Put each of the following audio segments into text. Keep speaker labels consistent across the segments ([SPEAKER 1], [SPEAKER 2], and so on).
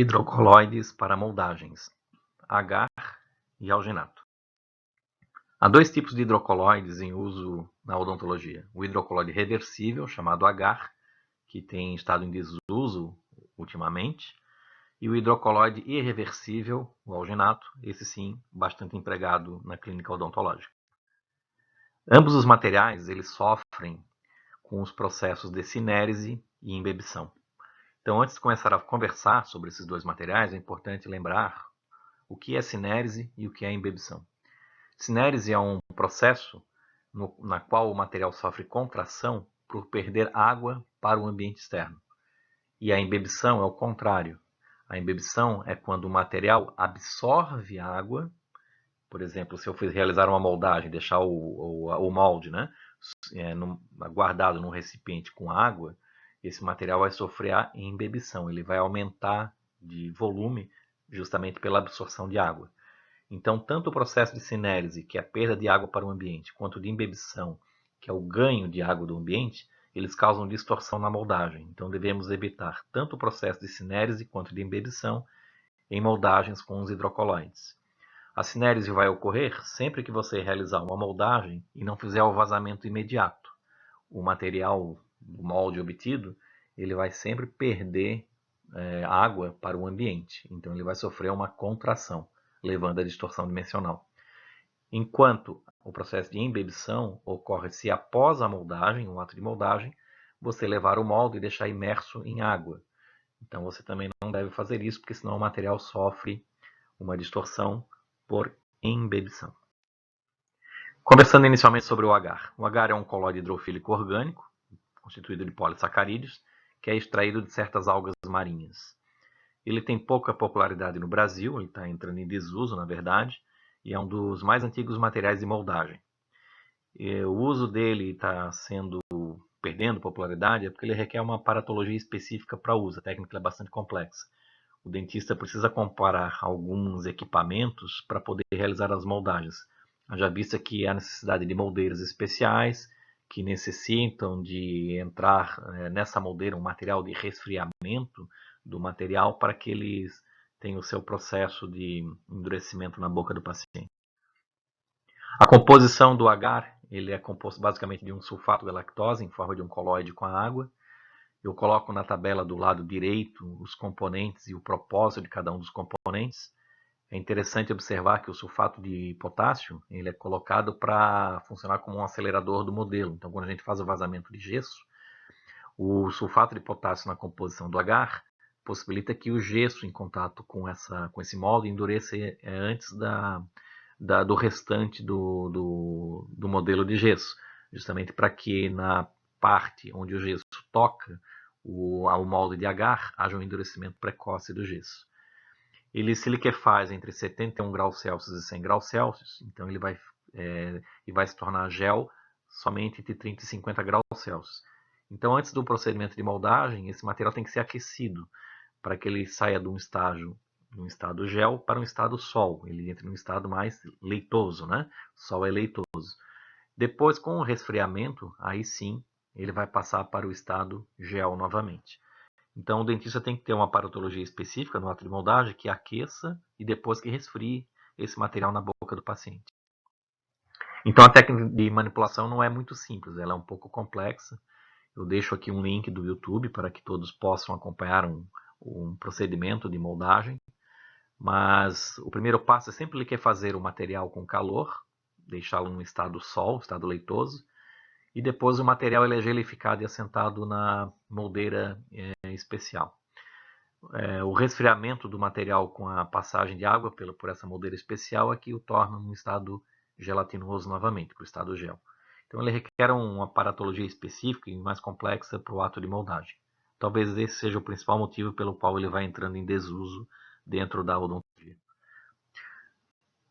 [SPEAKER 1] Hidrocoloides para moldagens, agar e alginato. Há dois tipos de hidrocoloides em uso na odontologia. O hidrocoloide reversível, chamado agar, que tem estado em desuso ultimamente, e o hidrocoloide irreversível, o alginato, esse sim, bastante empregado na clínica odontológica. Ambos os materiais eles sofrem com os processos de cinérese e imbebição. Então, antes de começar a conversar sobre esses dois materiais, é importante lembrar o que é cinérese e o que é imbebição. Cinérese é um processo na qual o material sofre contração por perder água para o ambiente externo. E a imbebição é o contrário. A imbebição é quando o material absorve água. Por exemplo, se eu realizar uma moldagem, deixar o molde, né, guardado num recipiente com água, esse material vai sofrer a imbebição. Ele vai aumentar de volume justamente pela absorção de água. Então, tanto o processo de cinérese, que é a perda de água para o ambiente, quanto de imbebição, que é o ganho de água do ambiente, eles causam distorção na moldagem. Então, devemos evitar tanto o processo de cinérese quanto de imbebição em moldagens com os hidrocoloides. A cinérese vai ocorrer sempre que você realizar uma moldagem e não fizer o vazamento imediato. O material do molde obtido, ele vai sempre perder água para o ambiente. Então, ele vai sofrer uma contração, levando à distorção dimensional. Enquanto o processo de imbebição ocorre se após a moldagem, o ato de moldagem, você levar o molde e deixar imerso em água. Então você também não deve fazer isso, porque senão o material sofre uma distorção por imbebição. Conversando inicialmente sobre o agar. O agar é um colóide hidrofílico orgânico, constituído de polissacarídeos, que é extraído de certas algas marinhas. Ele tem pouca popularidade no Brasil, ele está entrando em desuso, na verdade, e é um dos mais antigos materiais de moldagem. O uso dele está perdendo popularidade porque ele requer uma aparatologia específica para uso. A técnica é bastante complexa. O dentista precisa comparar alguns equipamentos para poder realizar as moldagens. Já vista que há necessidade de moldeiras especiais que necessitam de entrar nessa moldeira um material de resfriamento do material para que eles tenham o seu processo de endurecimento na boca do paciente. A composição do agar ele é composto basicamente de um sulfato de lactose em forma de um colóide com a água. Eu coloco na tabela do lado direito os componentes e o propósito de cada um dos componentes. É interessante observar que o sulfato de potássio ele é colocado para funcionar como um acelerador do modelo. Então, quando a gente faz o vazamento de gesso, o sulfato de potássio na composição do agar possibilita que o gesso em contato com esse molde endureça antes do restante do modelo de gesso, justamente para que na parte onde o gesso toca o molde de agar haja um endurecimento precoce do gesso. Ele se liquefaz entre 71 graus Celsius e 100 graus Celsius, então ele vai se tornar gel somente entre 30 e 50 graus Celsius. Então, antes do procedimento de moldagem, esse material tem que ser aquecido para que ele saia de um estado gel para um estado sol. Ele entra em um estado mais leitoso, né? Sol é leitoso. Depois, com o resfriamento, aí sim, ele vai passar para o estado gel novamente. Então, o dentista tem que ter uma aparatologia específica no ato de moldagem que aqueça e depois que resfrie esse material na boca do paciente. Então, a técnica de manipulação não é muito simples, ela é um pouco complexa. Eu deixo aqui um link do YouTube para que todos possam acompanhar um procedimento de moldagem. Mas o primeiro passo é sempre liquefazer o material com calor, deixá-lo no estado sol, estado leitoso, e depois o material ele é gelificado e assentado na moldeira especial. O resfriamento do material com a passagem de água por essa moldeira especial é que o torna num estado gelatinoso novamente, para o estado gel. Então ele requer uma aparatologia específica e mais complexa para o ato de moldagem. Talvez esse seja o principal motivo pelo qual ele vai entrando em desuso dentro da odontologia.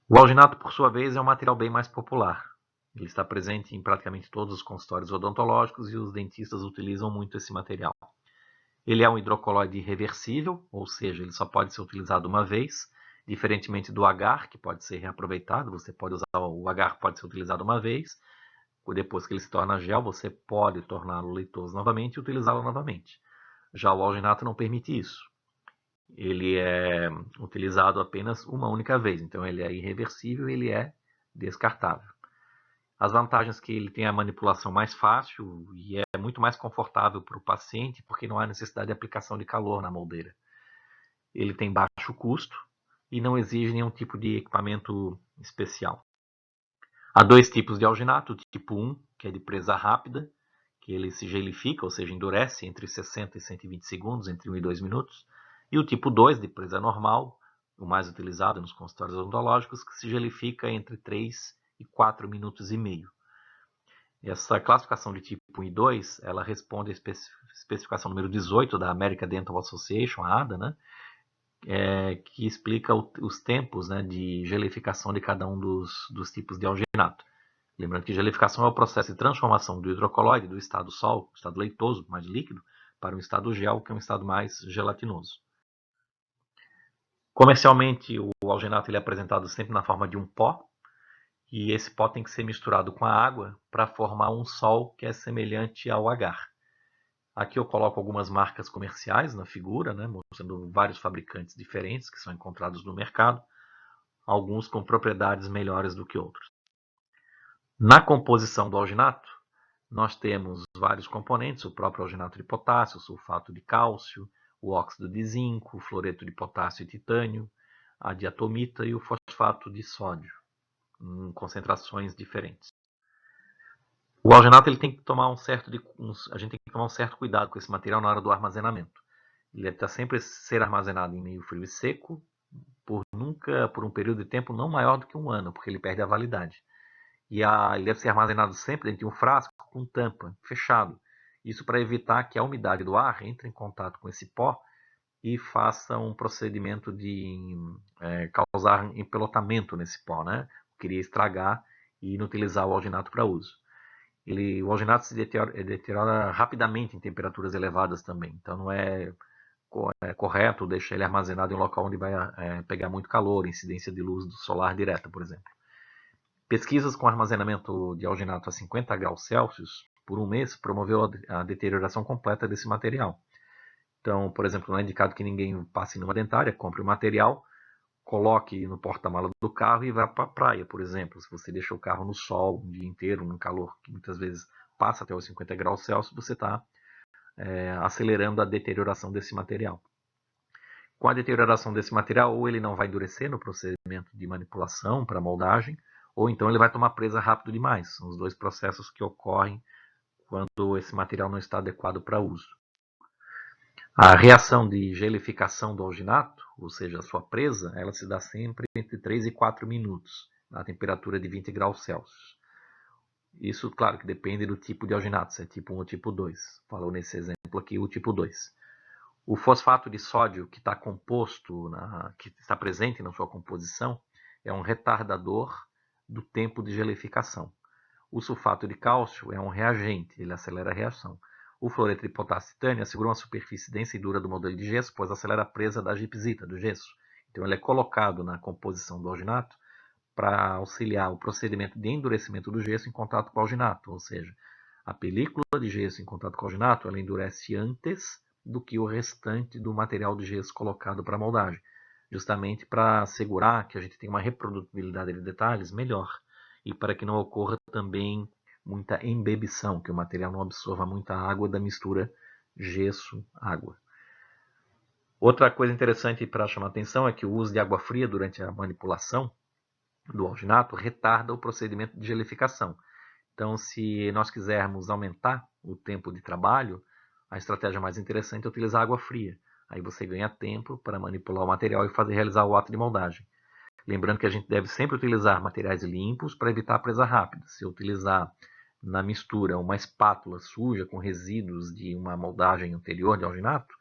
[SPEAKER 1] O alginato, por sua vez, é um material bem mais popular. Ele está presente em praticamente todos os consultórios odontológicos e os dentistas utilizam muito esse material. Ele é um hidrocoloide reversível, ou seja, ele só pode ser utilizado uma vez, diferentemente do agar, que pode ser reaproveitado. Você pode usar o agar, pode ser utilizado uma vez, depois que ele se torna gel, você pode torná-lo leitoso novamente e utilizá-lo novamente. Já o alginato não permite isso. ele é utilizado apenas uma única vez, então ele é irreversível, ele é descartável. As vantagens que ele tem a manipulação mais fácil e é muito mais confortável para o paciente, porque não há necessidade de aplicação de calor na moldeira. Ele tem baixo custo e não exige nenhum tipo de equipamento especial. Há dois tipos de alginato, o tipo 1, que é de presa rápida, que ele se gelifica, ou seja, endurece entre 60 e 120 segundos, entre 1 e 2 minutos, e o tipo 2, de presa normal, o mais utilizado nos consultórios odontológicos, que se gelifica entre 3 e 4 minutos e meio. Essa classificação de tipo 1 e 2, ela responde à especificação número 18 da American Dental Association, a ADA, né? Que explica os tempos, né, de gelificação de cada um dos tipos de alginato. Lembrando que gelificação é o processo de transformação do hidrocoloide do estado sólido, estado leitoso, mais líquido, para um estado gel, que é um estado mais gelatinoso. Comercialmente, o alginato ele é apresentado sempre na forma de um pó, e esse pó tem que ser misturado com a água para formar um sol que é semelhante ao agar. Aqui eu coloco algumas marcas comerciais na figura, né, mostrando vários fabricantes diferentes que são encontrados no mercado, alguns com propriedades melhores do que outros. Na composição do alginato, nós temos vários componentes, o próprio alginato de potássio, o sulfato de cálcio, o óxido de zinco, o fluoreto de potássio e titânio, a diatomita e o fosfato de sódio, em concentrações diferentes. O alginato ele tem que tomar a gente tem que tomar um certo cuidado com esse material na hora do armazenamento. Ele deve estar sempre ser armazenado em meio frio e seco, por um período de tempo não maior do que um ano, porque ele perde a validade. Ele deve ser armazenado sempre dentro de um frasco com tampa, fechado. Isso para evitar que a umidade do ar entre em contato com esse pó e faça um procedimento de causar empelotamento nesse pó, né? Queria estragar e inutilizar o alginato para uso. O alginato se deteriora rapidamente em temperaturas elevadas também, então não é correto deixar ele armazenado em um local onde vai pegar muito calor, incidência de luz solar direta, por exemplo. Pesquisas com armazenamento de alginato a 50 graus Celsius por um mês promoveu a deterioração completa desse material. Então, por exemplo, não é indicado que ninguém passe numa dentária, compre o material, coloque no porta-malas do carro e vá para a praia, por exemplo. Se você deixa o carro no sol um dia inteiro, num calor que muitas vezes passa até os 50 graus Celsius, você está acelerando a deterioração desse material. Com a deterioração desse material, ou ele não vai endurecer no procedimento de manipulação para moldagem, ou então ele vai tomar presa rápido demais. São os dois processos que ocorrem quando esse material não está adequado para uso. A reação de gelificação do alginato, ou seja, a sua presa, ela se dá sempre entre 3 e 4 minutos, na temperatura de 20 graus Celsius. Isso, claro, que depende do tipo de alginato, se é tipo 1 ou tipo 2. Falou nesse exemplo aqui o tipo 2. O fosfato de sódio que está que está presente na sua composição, é um retardador do tempo de gelificação. O sulfato de cálcio é um reagente, ele acelera a reação. O fluoreto de potássio e titânio assegura uma superfície densa e dura do modelo de gesso, pois acelera a presa da gipsita, do gesso. Então ele é colocado na composição do alginato para auxiliar o procedimento de endurecimento do gesso em contato com o alginato, ou seja, a película de gesso em contato com o alginato, ela endurece antes do que o restante do material de gesso colocado para a moldagem, justamente para assegurar que a gente tenha uma reprodutibilidade de detalhes melhor e para que não ocorra também muita embebição, que o material não absorva muita água da mistura gesso-água. Outra coisa interessante para chamar a atenção é que o uso de água fria durante a manipulação do alginato retarda o procedimento de gelificação. Então, se nós quisermos aumentar o tempo de trabalho, a estratégia mais interessante é utilizar água fria. Aí você ganha tempo para manipular o material e realizar o ato de moldagem. Lembrando que a gente deve sempre utilizar materiais limpos para evitar a presa rápida. Se eu utilizar na mistura uma espátula suja com resíduos de uma moldagem anterior de alginato,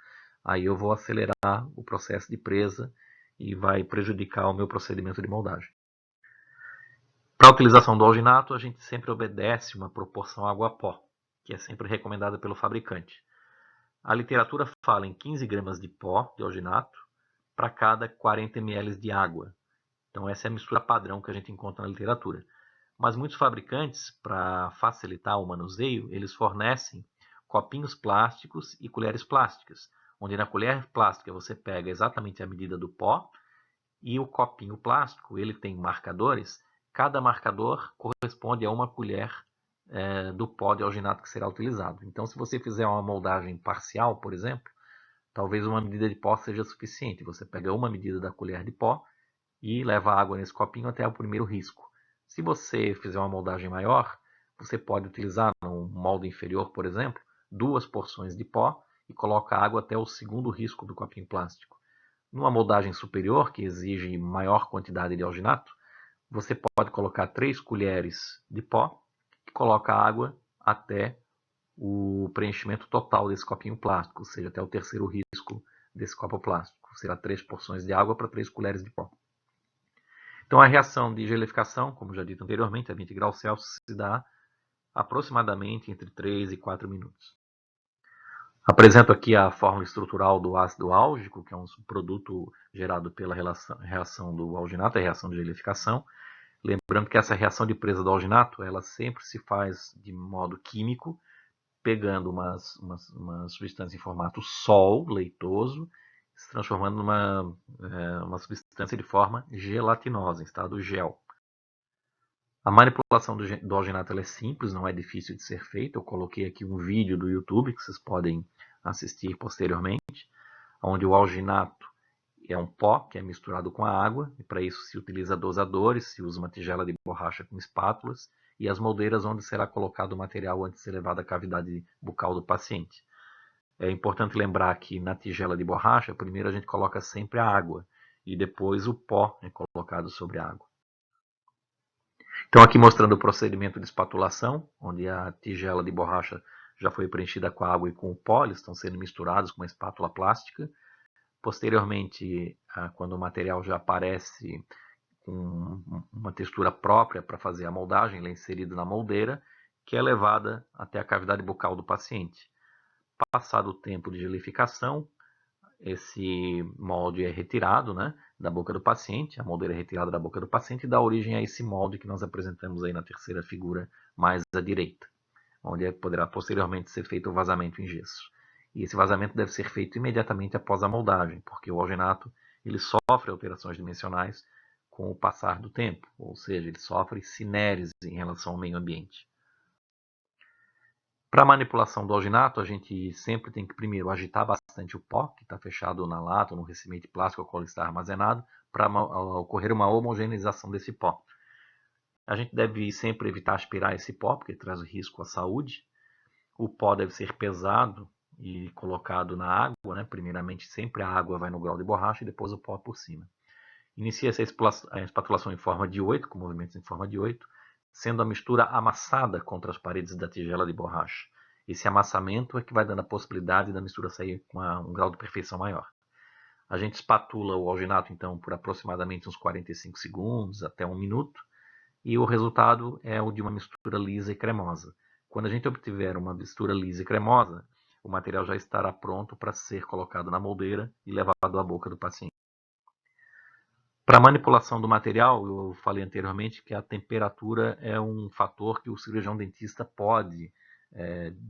[SPEAKER 1] aí eu vou acelerar o processo de presa e vai prejudicar o meu procedimento de moldagem. Para a utilização do alginato, a gente sempre obedece uma proporção água-pó, que é sempre recomendada pelo fabricante. A literatura fala em 15 gramas de pó de alginato para cada 40 ml de água. Então essa é a mistura padrão que a gente encontra na literatura. Mas muitos fabricantes, para facilitar o manuseio, eles fornecem copinhos plásticos e colheres plásticas, onde na colher plástica você pega exatamente a medida do pó e o copinho plástico, ele tem marcadores, cada marcador corresponde a uma colher do pó de alginato que será utilizado. Então, se você fizer uma moldagem parcial, por exemplo, talvez uma medida de pó seja suficiente. Você pega uma medida da colher de pó e leva a água nesse copinho até o primeiro risco. Se você fizer uma moldagem maior, você pode utilizar no molde inferior, por exemplo, 2 porções de pó e coloca a água até o segundo risco do copinho plástico. Numa moldagem superior, que exige maior quantidade de alginato, você pode colocar 3 colheres de pó e coloca a água até o preenchimento total desse copinho plástico, ou seja, até o terceiro risco desse copo plástico. Será 3 porções de água para 3 colheres de pó. Então, a reação de gelificação, como já dito anteriormente, a 20 graus Celsius, se dá aproximadamente entre 3 e 4 minutos. Apresento aqui a fórmula estrutural do ácido álgico, que é um subproduto gerado pela reação do alginato, a reação de gelificação. Lembrando que essa reação de presa do alginato, ela sempre se faz de modo químico, pegando uma substância em formato sol, leitoso, se transformando numa substância de forma gelatinosa, em estado gel. A manipulação do alginato é simples, não é difícil de ser feita. Eu coloquei aqui um vídeo do YouTube que vocês podem assistir posteriormente, onde o alginato é um pó que é misturado com a água, e para isso se utiliza dosadores, se usa uma tigela de borracha com espátulas, e as moldeiras onde será colocado o material antes de ser levado à cavidade bucal do paciente. É importante lembrar que na tigela de borracha, primeiro a gente coloca sempre a água, e depois o pó é colocado sobre a água. Então aqui mostrando o procedimento de espatulação, onde a tigela de borracha já foi preenchida com a água e com o pó, eles estão sendo misturados com uma espátula plástica. Posteriormente, quando o material já aparece com uma textura própria para fazer a moldagem, ele é inserido na moldeira, que é levada até a cavidade bucal do paciente. Passado o tempo de gelificação, esse molde é retirado, né, da boca do paciente, a moldeira é retirada da boca do paciente e dá origem a esse molde que nós apresentamos aí na terceira figura mais à direita, onde poderá posteriormente ser feito o vazamento em gesso. E esse vazamento deve ser feito imediatamente após a moldagem, porque o alginato ele sofre alterações dimensionais com o passar do tempo, ou seja, ele sofre cinérese em relação ao meio ambiente. Para a manipulação do alginato, a gente sempre tem que primeiro agitar bastante o pó, que está fechado na lata ou no recipiente plástico ao qual está armazenado, para ocorrer uma homogeneização desse pó. A gente deve sempre evitar aspirar esse pó, porque traz risco à saúde. O pó deve ser pesado e colocado na água, né? Primeiramente sempre a água vai no grau de borracha e depois o pó por cima. Inicia-se a espatulação em forma de 8, com movimentos em forma de 8, sendo a mistura amassada contra as paredes da tigela de borracha. Esse amassamento é que vai dando a possibilidade da mistura sair com um grau de perfeição maior. A gente espatula o alginato, então, por aproximadamente uns 45 segundos até 1 minuto, e o resultado é o de uma mistura lisa e cremosa. Quando a gente obtiver uma mistura lisa e cremosa, o material já estará pronto para ser colocado na moldeira e levado à boca do paciente. Para a manipulação do material, eu falei anteriormente que a temperatura é um fator que o cirurgião dentista pode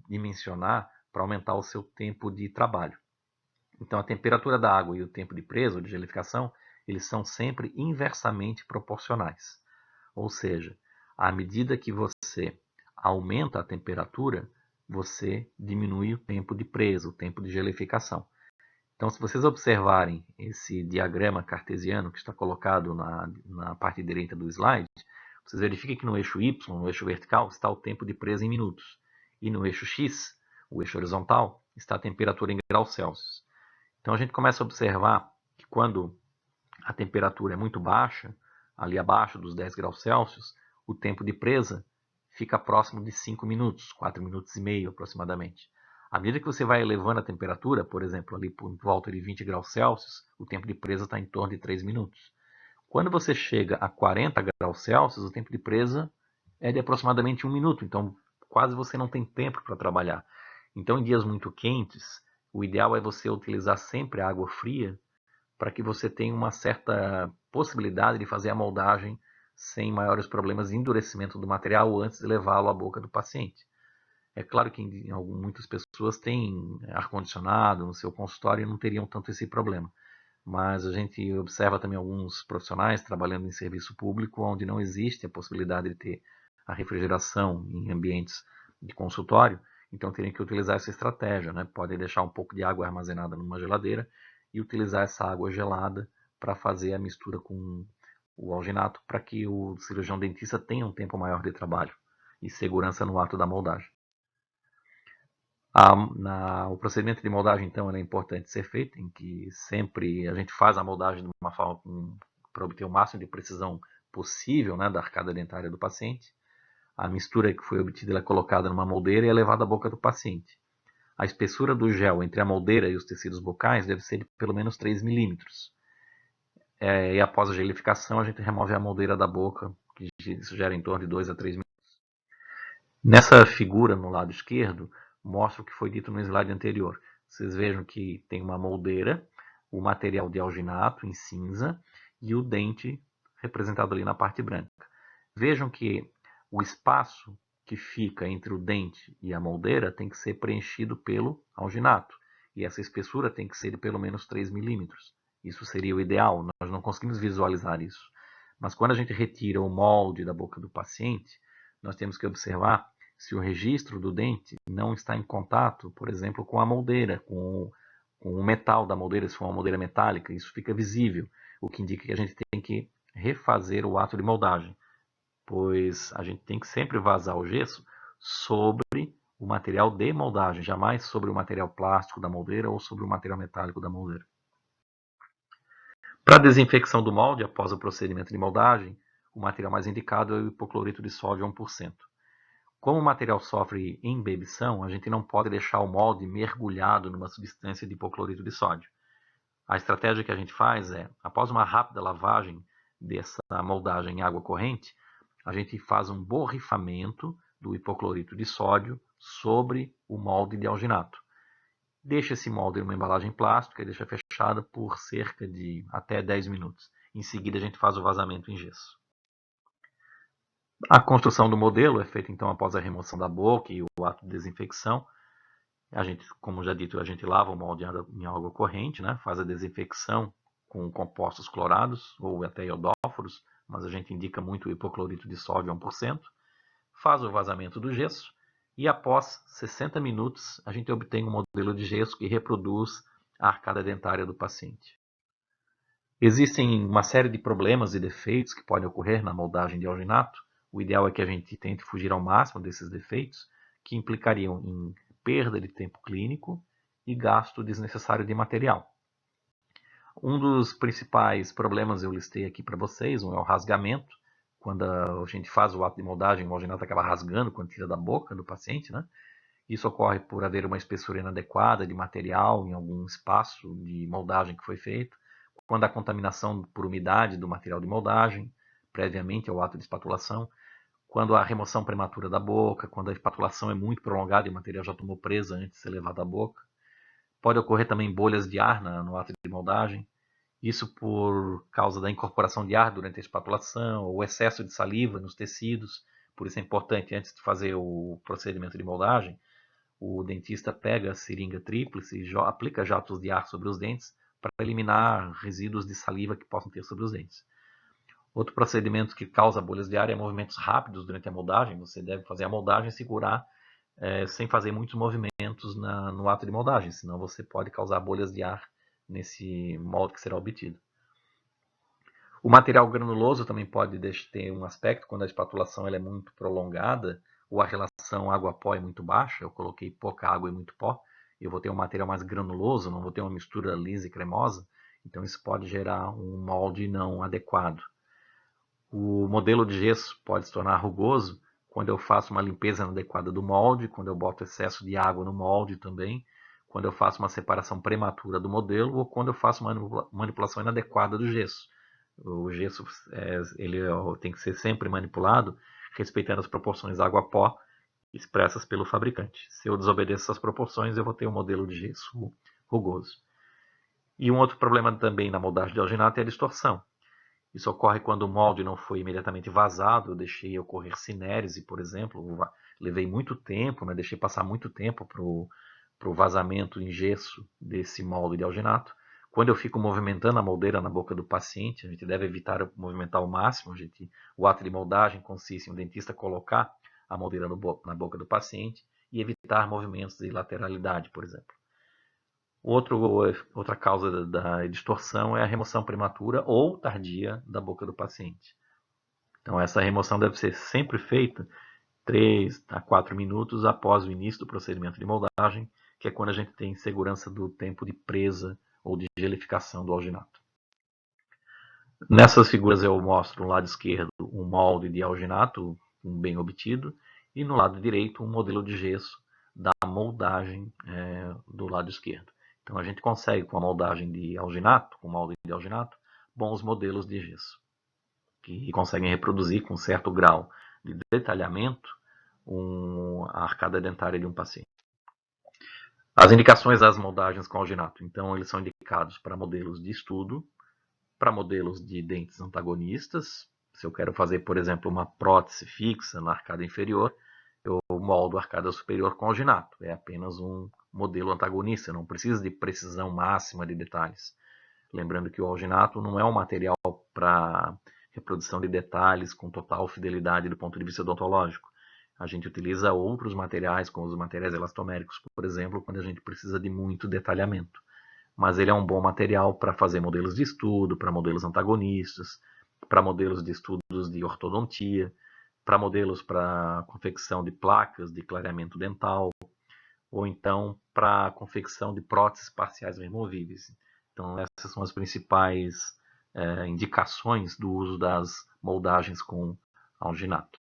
[SPEAKER 1] dimensionar para aumentar o seu tempo de trabalho. Então, a temperatura da água e o tempo de presa ou de gelificação, eles são sempre inversamente proporcionais. Ou seja, à medida que você aumenta a temperatura, você diminui o tempo de presa, o tempo de gelificação. Então, se vocês observarem esse diagrama cartesiano que está colocado na parte direita do slide, vocês verificam que no eixo Y, no eixo vertical, está o tempo de presa em minutos. E no eixo X, o eixo horizontal, está a temperatura em graus Celsius. Então, a gente começa a observar que quando a temperatura é muito baixa, ali abaixo dos 10 graus Celsius, o tempo de presa fica próximo de 5 minutos, 4 minutos e meio aproximadamente. À medida que você vai elevando a temperatura, por exemplo, ali por volta de 20 graus Celsius, o tempo de presa está em torno de 3 minutos. Quando você chega a 40 graus Celsius, o tempo de presa é de aproximadamente 1 minuto, então quase você não tem tempo para trabalhar. Então, em dias muito quentes, o ideal é você utilizar sempre a água fria para que você tenha uma certa possibilidade de fazer a moldagem sem maiores problemas de endurecimento do material antes de levá-lo à boca do paciente. É claro que muitas pessoas têm ar-condicionado no seu consultório e não teriam tanto esse problema. Mas a gente observa também alguns profissionais trabalhando em serviço público onde não existe a possibilidade de ter a refrigeração em ambientes de consultório, então teriam que utilizar essa estratégia, né? Podem deixar um pouco de água armazenada numa geladeira e utilizar essa água gelada para fazer a mistura com o alginato para que o cirurgião dentista tenha um tempo maior de trabalho e segurança no ato da moldagem. O procedimento de moldagem, então, é importante ser feito, em que sempre a gente faz a moldagem de uma forma para obter o máximo de precisão possível, né, da arcada dentária do paciente. A mistura que foi obtida é colocada numa moldeira e é levada à boca do paciente. A espessura do gel entre a moldeira e os tecidos bucais deve ser de pelo menos 3 milímetros. E após a gelificação, a gente remove a moldeira da boca, que isso gera em torno de 2 a 3 minutos. Nessa figura no lado esquerdo, mostra o que foi dito no slide anterior. Vocês vejam que tem uma moldeira, o material de alginato em cinza e o dente representado ali na parte branca. Vejam que o espaço que fica entre o dente e a moldeira tem que ser preenchido pelo alginato. E essa espessura tem que ser de pelo menos 3 milímetros. Isso seria o ideal, nós não conseguimos visualizar isso. Mas quando a gente retira o molde da boca do paciente, nós temos que observar se o registro do dente não está em contato, por exemplo, com a moldeira, com o metal da moldeira, se for uma moldeira metálica, isso fica visível, o que indica que a gente tem que refazer o ato de moldagem, pois a gente tem que sempre vazar o gesso sobre o material de moldagem, jamais sobre o material plástico da moldeira ou sobre o material metálico da moldeira. Para a desinfecção do molde, após o procedimento de moldagem, o material mais indicado é o hipoclorito de sódio a 1%. Como o material sofre embebição, a gente não pode deixar o molde mergulhado numa substância de hipoclorito de sódio. A estratégia que a gente faz é, após uma rápida lavagem dessa moldagem em água corrente, a gente faz um borrifamento do hipoclorito de sódio sobre o molde de alginato. Deixa esse molde em uma embalagem plástica e deixa fechada por cerca de até 10 minutos. Em seguida, a gente faz o vazamento em gesso. A construção do modelo é feita então após a remoção da boca e o ato de desinfecção. A gente, como já dito, a gente lava o molde em água corrente, né? Faz a desinfecção com compostos clorados ou até iodóforos, mas a gente indica muito o hipoclorito de sódio a 1%. Faz o vazamento do gesso e após 60 minutos a gente obtém um modelo de gesso que reproduz a arcada dentária do paciente. Existem uma série de problemas e defeitos que podem ocorrer na moldagem de alginato. O ideal é que a gente tente fugir ao máximo desses defeitos, que implicariam em perda de tempo clínico e gasto desnecessário de material. Um dos principais problemas eu listei aqui para vocês, um é o rasgamento. Quando a gente faz o ato de moldagem, o alginato acaba rasgando quando tira da boca do paciente, né? Isso ocorre por haver uma espessura inadequada de material em algum espaço de moldagem que foi feito, quando há contaminação por umidade do material de moldagem, previamente ao ato de espatulação, quando há remoção prematura da boca, quando a espatulação é muito prolongada e o material já tomou presa antes de ser levado à boca. Pode ocorrer também bolhas de ar no ato de moldagem, isso por causa da incorporação de ar durante a espatulação, ou excesso de saliva nos tecidos. Por isso é importante, antes de fazer o procedimento de moldagem, o dentista pega a seringa tríplice e aplica jatos de ar sobre os dentes para eliminar resíduos de saliva que possam ter sobre os dentes. Outro procedimento que causa bolhas de ar é movimentos rápidos durante a moldagem. Você deve fazer a moldagem e segurar sem fazer muitos movimentos no ato de moldagem, senão você pode causar bolhas de ar nesse molde que será obtido. O material granuloso também pode ter um aspecto quando a espatulação ela é muito prolongada ou a relação água-pó é muito baixa. Eu coloquei pouca água e muito pó, eu vou ter um material mais granuloso, não vou ter uma mistura lisa e cremosa, então isso pode gerar um molde não adequado. O modelo de gesso pode se tornar rugoso quando eu faço uma limpeza inadequada do molde, quando eu boto excesso de água no molde também, quando eu faço uma separação prematura do modelo ou quando eu faço uma manipulação inadequada do gesso. O gesso ele tem que ser sempre manipulado respeitando as proporções água-pó expressas pelo fabricante. Se eu desobedeço essas proporções, eu vou ter um modelo de gesso rugoso. E um outro problema também na moldagem de alginato é a distorção. Isso ocorre quando o molde não foi imediatamente vazado, eu deixei ocorrer cinérese, por exemplo, levei muito tempo, né, deixei passar muito tempo para o vazamento em gesso desse molde de alginato. Quando eu fico movimentando a moldeira na boca do paciente, a gente deve evitar movimentar ao máximo. O ato de moldagem consiste em o dentista colocar a moldeira na boca do paciente e evitar movimentos de lateralidade, por exemplo. Outra causa da distorção é a remoção prematura ou tardia da boca do paciente. Então, essa remoção deve ser sempre feita 3 a 4 minutos após o início do procedimento de moldagem, que é quando a gente tem segurança do tempo de presa ou de gelificação do alginato. Nessas figuras eu mostro no lado esquerdo um molde de alginato bem obtido e no lado direito um modelo de gesso da moldagem do lado esquerdo. Então a gente consegue com a moldagem de alginato, com molde de alginato, bons modelos de gesso que conseguem reproduzir com certo grau de detalhamento a arcada dentária de um paciente. As indicações das moldagens com alginato, então, eles são indicados para modelos de estudo, para modelos de dentes antagonistas. Se eu quero fazer, por exemplo, uma prótese fixa na arcada inferior, eu moldo a arcada superior com alginato. É apenas um modelo antagonista, não precisa de precisão máxima de detalhes. Lembrando que o alginato não é um material para reprodução de detalhes com total fidelidade do ponto de vista odontológico. A gente utiliza outros materiais, como os materiais elastoméricos, por exemplo, quando a gente precisa de muito detalhamento. Mas ele é um bom material para fazer modelos de estudo, para modelos antagonistas, para modelos de estudos de ortodontia, para modelos para confecção de placas de clareamento dental, ou então para confecção de próteses parciais removíveis. Então, essas são as principais indicações do uso das moldagens com alginato.